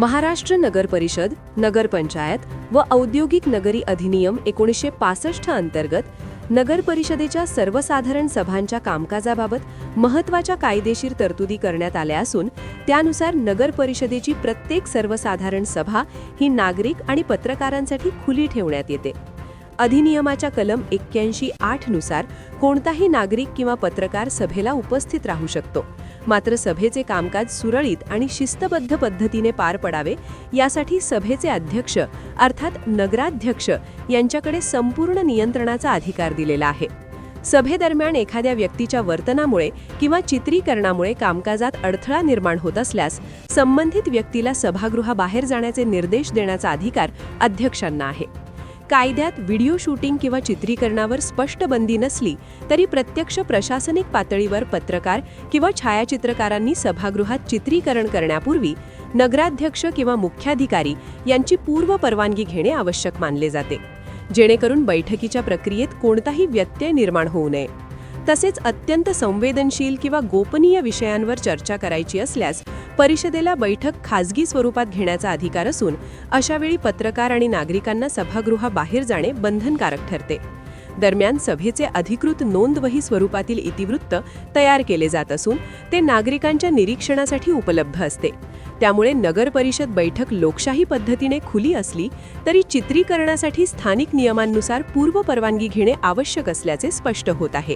महाराष्ट्र नगर परिषद, नगरपंचायत व औद्योगिक नगरी अधिनियम 1965 अंतर्गत नगर परिषदेच्या सर्वसाधारण सभांच्या कामकाजाबाबत महत्त्वाच्या कायदेशीर तरतुदी करण्यात आल्या असून त्यानुसार नगर परिषदेची प्रत्येक सर्वसाधारण सभा ही नागरिक आणि पत्रकारांसाठी खुली ठेवण्यात येते. अधिनियमाच्या कलम 81(8) नुसार कोणताही नागरिक किंवा पत्रकार सभेला उपस्थित राहू शकतो. मात्र सभेचे कामकाज सुरळीत आणि शिस्तबद्ध पद्धतीने पार पडावे यासाठी सभेचे अध्यक्ष अर्थात नगराध्यक्ष यांच्याकडे संपूर्ण नियंत्रणाचा अधिकार दिलेला आहे. सभेदरम्यान एखाद्या व्यक्तीच्या वर्तनामुळे किंवा चित्रीकरणामुळे कामकाजात अडथळा निर्माण होत असल्यास संबंधित व्यक्तीला सभागृहाबाहेर जाण्याचे निर्देश देण्याचा अधिकार अध्यक्षांना आहे. कायद्यात व्हिडिओ शूटिंग किंवा चित्रीकरणावर स्पष्ट बंदी नसली तरी प्रत्यक्ष प्रशासनिक पातळीवर पत्रकार किंवा छायाचित्रकारांनी सभागृहात चित्रीकरण करण्यापूर्वी नगराध्यक्ष किंवा मुख्याधिकारी यांची पूर्व परवानगी घेणे आवश्यक मानले जाते, जेणेकरून बैठकीच्या प्रक्रियेत कोणताही व्यत्यय निर्माण होऊ नये. तसेच अत्यंत संवेदनशील किंवा गोपनीय विषयांवर चर्चा करायची असल्यास परिषदेला बैठक खाजगी स्वरूपात घेण्याचा अधिकार असून अशावेळी पत्रकार आणि नागरिकांना सभागृहाबाहेर जाणे बंधनकारक ठरते. दरम्यान सभेचे अधिकृत नोंदवही स्वरूपातील इतिवृत्त तयार केले जात असून ते नागरिकांच्या निरीक्षणासाठी उपलब्ध असते. त्यामुळे नगर परिषद बैठक लोकशाही पद्धतीने खुली असली तरी चित्रीकरणासाठी स्थानिक नियमांनुसार पूर्व परवानगी घेणे आवश्यक असल्याचे स्पष्ट होत आहे.